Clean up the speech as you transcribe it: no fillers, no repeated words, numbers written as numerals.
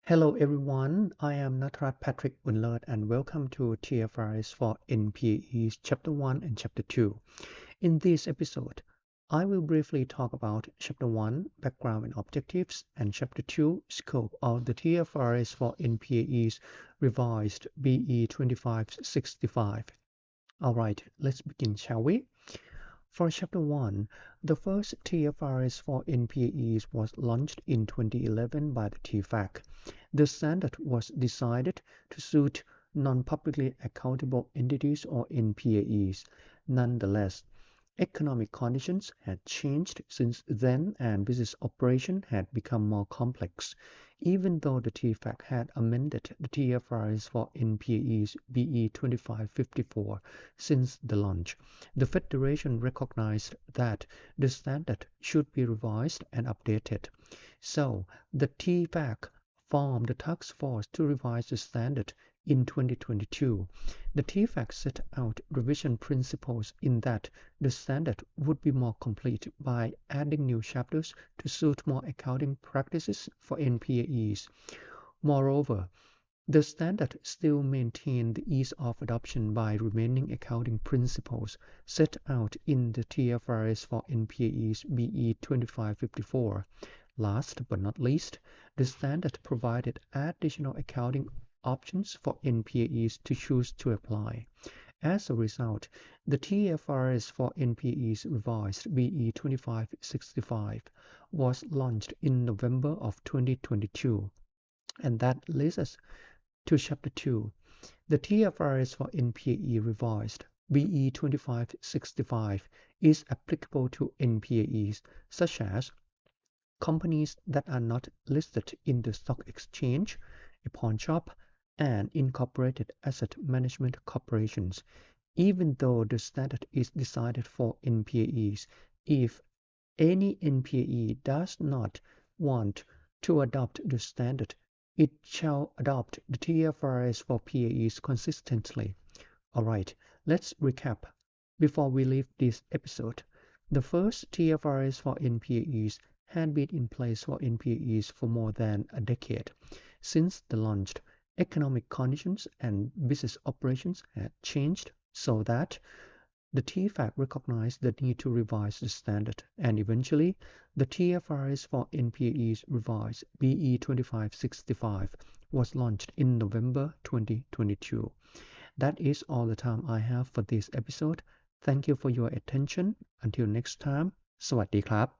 Hello everyone, I am Natrat Patrick Unlert and welcome to TFRS for NPAEs Chapter 1 and Chapter 2. In this episode, I will briefly talk about Chapter 1, Background and Objectives, and Chapter 2, Scope of the TFRS for NPAEs Revised BE 2565. Alright, let's begin, shall we? For Chapter 1, the first TFRS for NPAEs was launched in 2011 by the TFAC. The standard was decided to suit non-publicly accountable entities or NPAEs. Nonetheless, economic conditions had changed since then and business operation had become more complex. Even though the TFAC had amended the TFRS for NPAEs BE 2554 since the launch, the Federation recognized that the standard should be revised and updated. So, the TFAC formed a task force to revise the standard in 2022. The TFAC set out revision principles in that the standard would be more complete by adding new chapters to suit more accounting practices for NPAEs. Moreover, the standard still maintained the ease of adoption by remaining accounting principles set out in the TFRS for NPAEs BE 2554. Last but not least, the standard provided additional accounting options for NPAEs to choose to apply. As a result, the TFRS for NPAEs revised BE 2565 was launched in November of 2022. And that leads us to Chapter 2. The TFRS for NPAE revised BE 2565 is applicable to NPAEs such as companies that are not listed in the stock exchange, a pawnshop, and incorporated asset management corporations. Even though the standard is decided for NPAEs, if any NPAE does not want to adopt the standard, it shall adopt the TFRS for PAEs consistently. Alright, let's recap before we leave this episode. The first TFRS for NPAEs had been in place for NPAEs for more than a decade. Since the launch, economic conditions and business operations had changed so that the TFAC recognized the need to revise the standard, and eventually, the TFRS for NPAEs revised BE 2565 was launched in November 2022. That is all the time I have for this episode. Thank you for your attention. Until next time, สวัสดีครับ